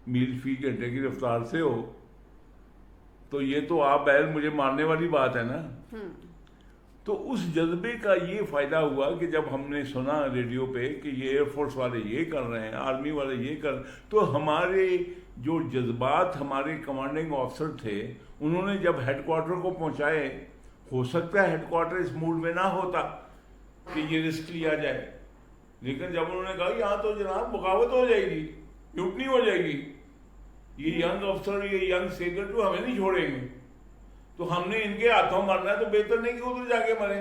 मील फी घंटे की रफ्तार से हो, तो ये तो आप बैल मुझे मारने वाली बात है ना। तो उस जज्बे का ये फायदा हुआ कि जब हमने सुना रेडियो पे कि ये एयरफोर्स वाले ये कर रहे हैं, आर्मी वाले ये कर, तो हमारे जो जज्बात हमारे कमांडिंग ऑफिसर थे, उन्होंने जब हेडक्वार्टर को पहुंचाए, हो सकता है हेडक्वार्टर इस मूड में ना होता कि ये रिस्क लिया जाए, लेकिन जब उन्होंने कहा यहाँ तो जनाब बगावत हो जाएगी, ड्यूटी हो जाएगी, ये यंग अफसर, ये यंग सेक्रेटरी तो हमें नहीं छोड़ेंगे, तो हमने इनके हाथों मरना है, तो बेहतर नहीं कि उधर जाके मरे।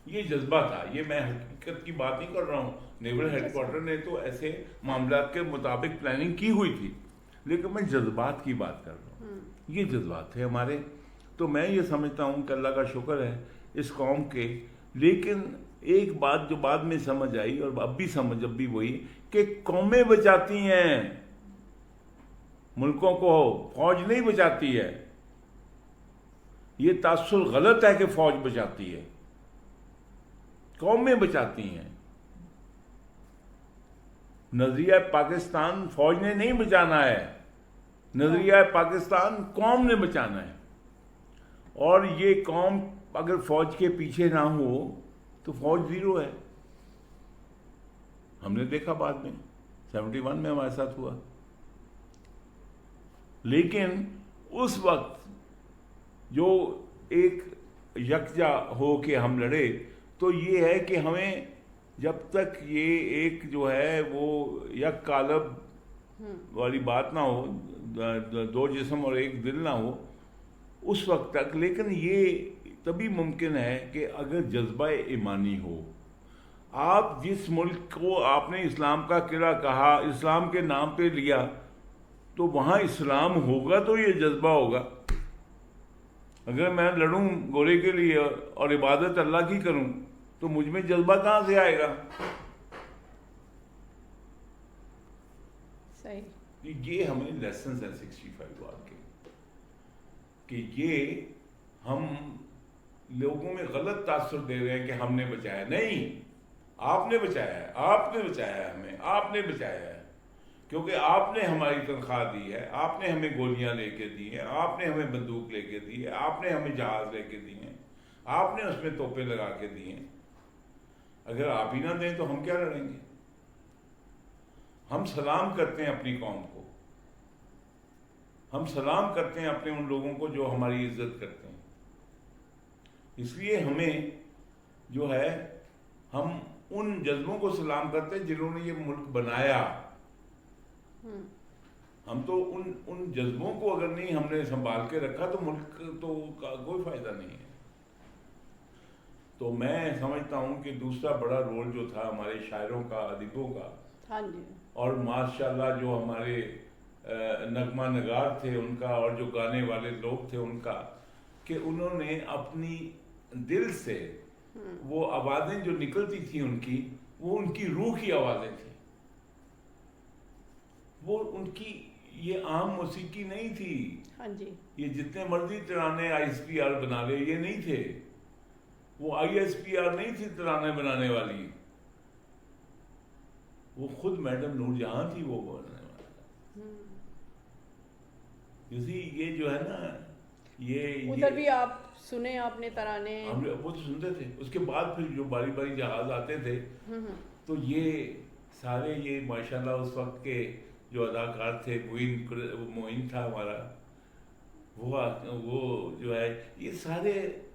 ये जज्बा था। ये मैं हकीकत की बात नहीं कर रहा हूँ, नेवल हेडक्वार्टर ने तो ऐसे मामला के मुताबिक प्लानिंग की हुई थी, लेकिन मैं जज्बात की बात कर रहा हूँ। ये जज्बात थे हमारे। तो मैं ये समझता हूँ कि अल्लाह का शुक्र है इस कौम के। लेकिन एक बात जो बाद में समझ आई और अब भी समझ, अब भी वही कि कौमें बचाती हैं मुल्कों को, फौज नहीं बचाती है। ये तासुर गलत है कि फौज बचाती है, कौमें बचाती हैं। नजरिया पाकिस्तान फौज ने नहीं बचाना है, नजरिया पाकिस्तान कौम ने बचाना है। और ये कौम अगर फौज के पीछे ना हो तो फौज जीरो है। हमने देखा बाद में 71 में हमारे साथ हुआ। लेकिन उस वक्त जो एक यकजा हो के हम लड़े, तो ये है कि हमें जब तक ये एक जो है वो यक कालब वाली बात ना हो, दो जिस्म और एक दिल ना हो, उस वक्त तक। लेकिन ये तभी मुमकिन है कि अगर जज्बा ईमानी हो। आप जिस मुल्क को आपने इस्लाम का किला कहा, इस्लाम के नाम पे लिया, तो वहाँ इस्लाम होगा तो ये जज्बा होगा। अगर मैं लड़ूं गोरे के लिए और इबादत अल्लाह की करूं, तो मुझ में जज्बा कहाँ से आएगा? सही। ये हमें लेसन है 65 वार के, कि ये हम लोगों में गलत तासुर दे रहे हैं कि हमने बचाया। नहीं, आपने बचाया है, आपने बचाया है, हमें आपने बचाया है, क्योंकि आपने हमारी तनख्वाह दी है, आपने हमें गोलियां लेके दी हैं, आपने हमें बंदूक लेके दी है, आपने हमें जहाज लेके दिए हैं, आपने उसमें तोपें लगा के दी हैं। अगर आप ही ना दें तो हम क्या लड़ेंगे? हम सलाम करते हैं अपनी कौम को, हम सलाम करते हैं अपने उन लोगों को जो हमारी इज्जत करते हैं। इसलिए हमें जो है, हम उन जज्बों को सलाम करते हैं जिन्होंने ये मुल्क बनाया। हम तो उन जज्बों को अगर नहीं हमने संभाल के रखा तो मुल्क तो का कोई फायदा नहीं है। तो मैं समझता हूँ कि दूसरा बड़ा रोल जो था हमारे शायरों का, अदीबों का, हाँ जी, और माशाल्लाह जो हमारे नगमा नगार थे उनका, और जो गाने वाले लोग थे उनका, कि उन्होंने अपनी दिल से वो आवाज़ें जो निकलती थी उनकी, वो उनकी रूह की आवाज़ें थी। वो उनकी ये आम मौसीकी नहीं थी। हाँ जी, ये जितने मर्जी तराने ISPR बना ले, ये नहीं थे। वो ISPR नहीं थी तराने बनाने वाली, वो खुद मैडम नूरजहां थी वो बनाने वाला। ये जो है ना, उधर भी आप सुने आपने तराने? हम वो तो सुनते थे। उसके बाद फिर जो बारी बारी जहाज आते थे, तो ये सारे ये माशाल्लाह उस वक्त के जो अदाकार थे, मोइन था हमारा, वो जो है, ये सारे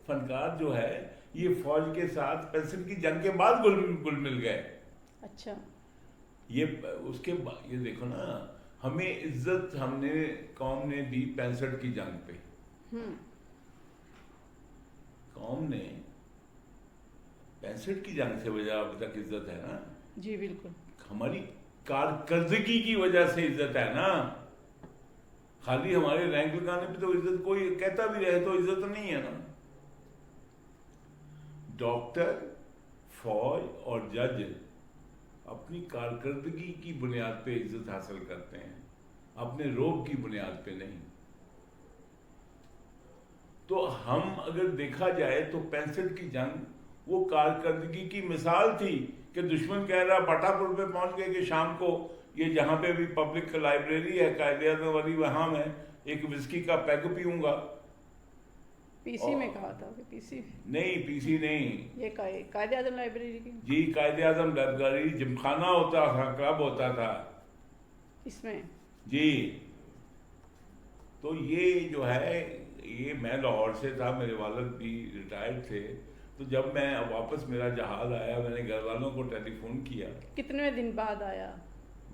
फनकार जो है, ये फौज के साथ 65 की जंग के बाद गुल मिल गए। अच्छा। ये उसके बाद ये देखो ना, हमें इज्जत हमने कौम ने दी 65 की जंग पे। कौम ने 65 की जंग से वजह अभी तक इज्जत है ना। जी बिल्कुल। हमारी कारकर्दगी की वजह से इज्जत है ना। खाली हमारे रैंक लगाने पे तो इज्जत, कोई कहता भी रहे तो इज्जत नहीं है ना। डॉक्टर, फौज और जज अपनी कारकर्दगी की बुनियाद पे इज्जत हासिल करते हैं, अपने रोब की बुनियाद पे नहीं। तो हम अगर देखा जाए तो 65 की जंग वो कारकर्दगी की मिसाल थी कि दुश्मन कह रहा पाटापुर पे पहुंच गए कि शाम को ये जहाँ पे भी पब्लिक लाइब्रेरी है कायदे-आज़म वाली, वहाँ मैं एक विस्की का पैग पीऊंगा। पीसी में कहा था कि पीसी नहीं, पीसी नहीं ये कायदे आजम लाइब्रेरी की जी, कायदे-आज़म लाइब्रेरी जिमखाना होता था, क्लब होता था इसमें जी। तो ये जो है, ये मैं लाहौर से था, मेरे वालिद भी रिटायर्ड थे। तो जब मैं वापस मेरा जहाज आया, मैंने घर वालों को टेलीफोन किया। कितने दिन बाद आया?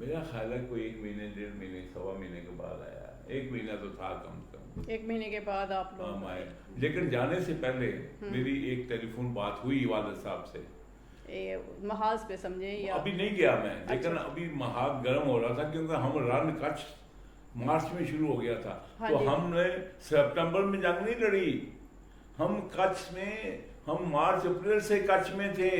मेरा ख्याल है कोई 1 महीने, 1.5 महीने, 1.25 महीने के बाद आया। 1 महीना तो था कम से कम। 1 महीने के बाद आप लोग आए। लेकिन जाने से पहले मेरी एक टेलीफोन बात हुई वालिद साहब से। महाज पे समझे या? अभी नहीं गया मैं, लेकिन अच्छा। अभी महाज गर्म हो रहा था, क्योंकि हम रन कच्छ मार्च में शुरू हो गया था। हाँ तो जी। हमने सितंबर में जंग नहीं लड़ी, हम कच्छ में, हम मार्च अप्रैल से कच्छ में थे।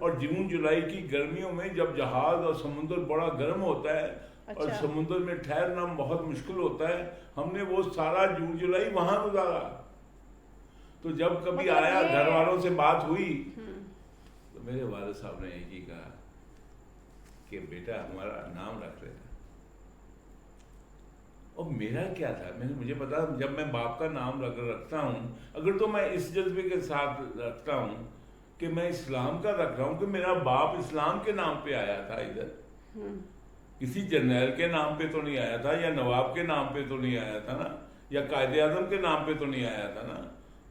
और जून जुलाई की गर्मियों में जब जहाज और समुद्र बड़ा गर्म होता है, अच्छा। और समुद्र में ठहरना बहुत मुश्किल होता है, हमने वो सारा जून जुलाई वहां गुजारा। तो जब कभी मतलब आया, घर वालों से बात हुई, तो मेरे वालिद साहब ने एक ही कहा कि बेटा हमारा नाम रख लेना। और मेरा क्या था, मुझे पता, जब मैं बाप का नाम रखता हूँ, अगर तो मैं इस जज्बे के साथ रखता हूँ कि मैं इस्लाम का रख रहा हूँ, कि मेरा बाप इस्लाम के नाम पे आया था इधर, किसी जर्नैल के नाम पे तो नहीं आया था, या नवाब के नाम पे तो नहीं आया था ना, या कायदे-आज़म के नाम पे तो नहीं आया था ना।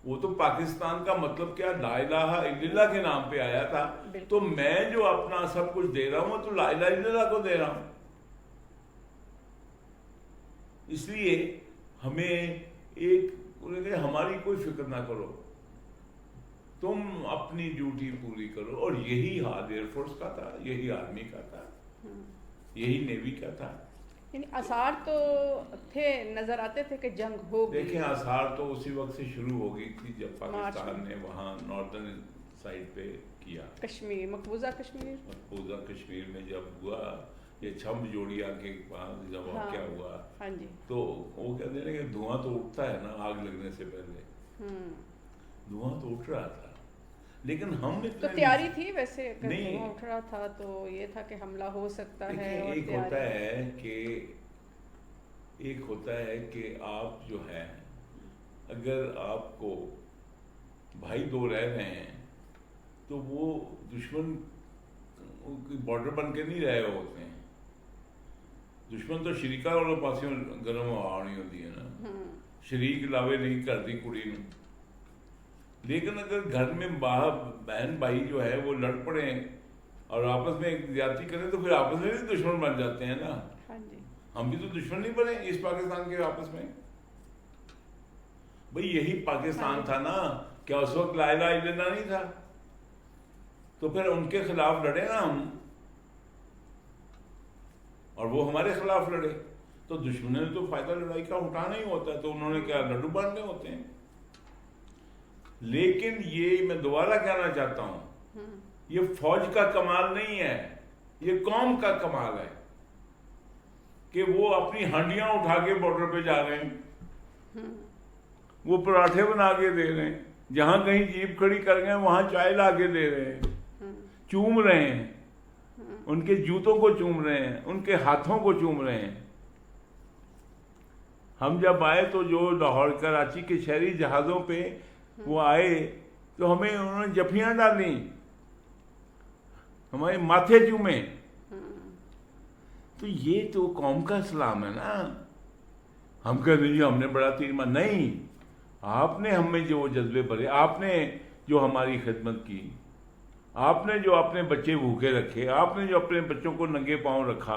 वो तो पाकिस्तान का मतलब क्या, ला इलाहा इल्लल्लाह के नाम पे आया था। तो मैं जो अपना सब कुछ दे रहा हूँ, तो ला इलाहा इल्लल्लाह को दे रहा हूँ। इसलिए हमें हमारी कोई फिक्र ना करो, तुम अपनी ड्यूटी पूरी करो। और यही हाल एयरफोर्स का था, यही आर्मी का था, यही नेवी का था। यानी आसार तो थे, नजर आते थे कि जंग होगी। देखें, आसार तो उसी वक्त से शुरू हो गई थी जब पाकिस्तान ने वहाँ नॉर्दर्न साइड पे किया, कश्मीर, मकबूजा कश्मीर में जब हुआ ये छम्ब जोड़िया के पास जब क्या हुआ। हाँ जी। तो वो कहते हैं कि धुआं तो उठता है ना, आग लगने से पहले धुआं तो उठ रहा था, लेकिन हमने तो तैयारी थी वैसे, अगर नहीं धुआं उठ रहा था तो ये था कि हमला हो सकता है। और एक होता है कि आप जो है, अगर आपको भाई दो रह रहे हैं, तो वो दुश्मन बॉर्डर बन के नहीं रहे होते हैं। दुश्मन तो शरीका वालों पासों गर्म आनी होती है ना, शरीक लावे नहीं करती कुड़ी नूं। लेकिन अगर घर में बहन भाई जो है वो लड़ पड़े और आपस में ज्यादती करें, तो फिर आपस में भी दुश्मन बन जाते हैं ना। हाँ जी। हम भी तो दुश्मन नहीं बने इस पाकिस्तान के आपस में। भाई यही पाकिस्तान था ना, क्या उस वक्त ला इलाहा इल्लल्लाह नहीं था? तो फिर उनके खिलाफ लड़े ना हम, और वो हमारे खिलाफ लड़े। तो दुश्मन ने तो फायदा लड़ाई का उठाना ही होता है, तो उन्होंने क्या लड्डू बांधने होते हैं। लेकिन ये मैं दोबारा कहना चाहता हूं, ये फौज का कमाल नहीं है, ये कौम का कमाल है कि वो अपनी हांडियां उठा के बॉर्डर पे जा रहे हैं, वो पराठे बना के दे रहे हैं, जहां कहीं जीप खड़ी कर गए वहां चाय ला के दे रहे हैं, चूम रहे हैं, उनके जूतों को चूम रहे हैं, उनके हाथों को चूम रहे हैं। हम जब आए तो जो लाहौर कराची के शहरी जहाज़ों पे वो आए, तो हमें उन्होंने जफियां डाली, हमारे माथे चूमे। तो ये तो कौम का सलाम है ना। हम कहते जी हमने बड़ा तीर मार, नहीं, आपने हमें जो जज्बे भरे, आपने जो हमारी खिदमत की, आपने जो अपने बच्चे भूखे रखे, आपने जो अपने बच्चों को नंगे पांव रखा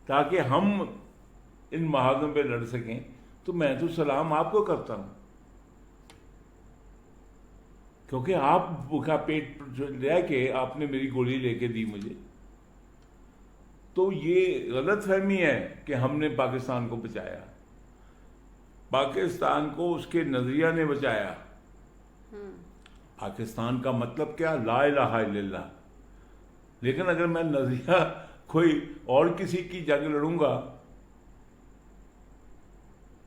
ताकि हम इन महाजों पे लड़ सकें, तो मैं तो सलाम आपको करता हूं, क्योंकि आप भूखा पेट रह के आपने मेरी गोली लेके दी मुझे। तो ये गलत फहमी है कि हमने पाकिस्तान को बचाया। पाकिस्तान को उसके नजरिया ने बचाया। पाकिस्तान का मतलब क्या, ला इलाहा इल्लल्लाह। लेकिन अगर मैं नजरिया कोई और किसी की जंग लड़ूंगा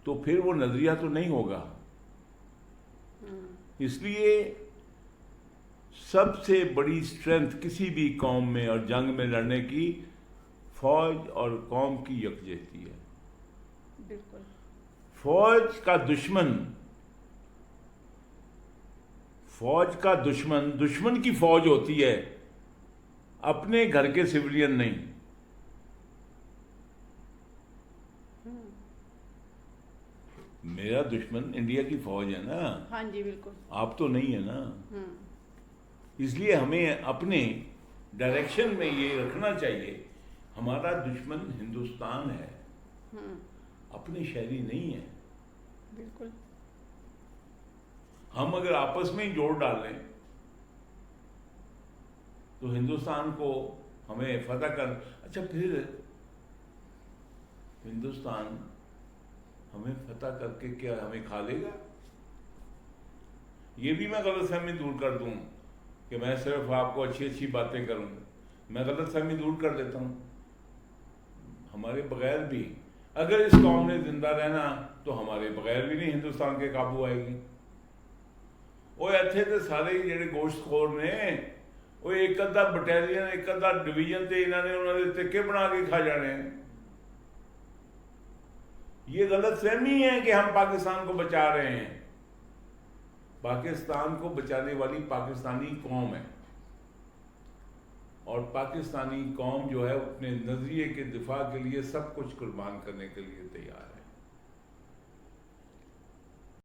तो फिर वो नजरिया तो नहीं होगा। इसलिए सबसे बड़ी स्ट्रेंथ किसी भी कौम में और जंग में लड़ने की फौज और कौम की यकजहती है। बिल्कुल। फौज का दुश्मन दुश्मन की फौज होती है, अपने घर के सिविलियन नहीं। मेरा दुश्मन इंडिया की फौज है ना। हाँ जी बिल्कुल। आप तो नहीं है ना। इसलिए हमें अपने डायरेक्शन में ये रखना चाहिए, हमारा दुश्मन हिंदुस्तान है, अपने शहरी नहीं है। बिल्कुल। हम अगर आपस में ही जोड़ डालें तो हिंदुस्तान को हमें फतह कर, अच्छा फिर हिंदुस्तान हमें फतह करके क्या हमें खा लेगा? ये भी मैं गलतफहमी दूर कर दूं कि मैं सिर्फ आपको अच्छी अच्छी बातें करूं, मैं गलतफहमी दूर कर देता हूं। हमारे बगैर भी अगर इस कौम ने जिंदा रहना तो हमारे बगैर भी नहीं हिंदुस्तान के काबू आएगी। वो इत्थे तो सारे जेडे गोश्तखोर ने, वो एक अद्धा बटालियन एक अद्धा डिवीजन तो इन्होंने उन्होंने तिक्के बना के खा जाने हैं। ये गलतफहमी है कि हम पाकिस्तान को बचा रहे हैं। पाकिस्तान को बचाने वाली पाकिस्तानी कौम है, और पाकिस्तानी कौम जो है अपने नजरिए के दिफा के लिए सब कुछ कुर्बान करने के लिए तैयार है।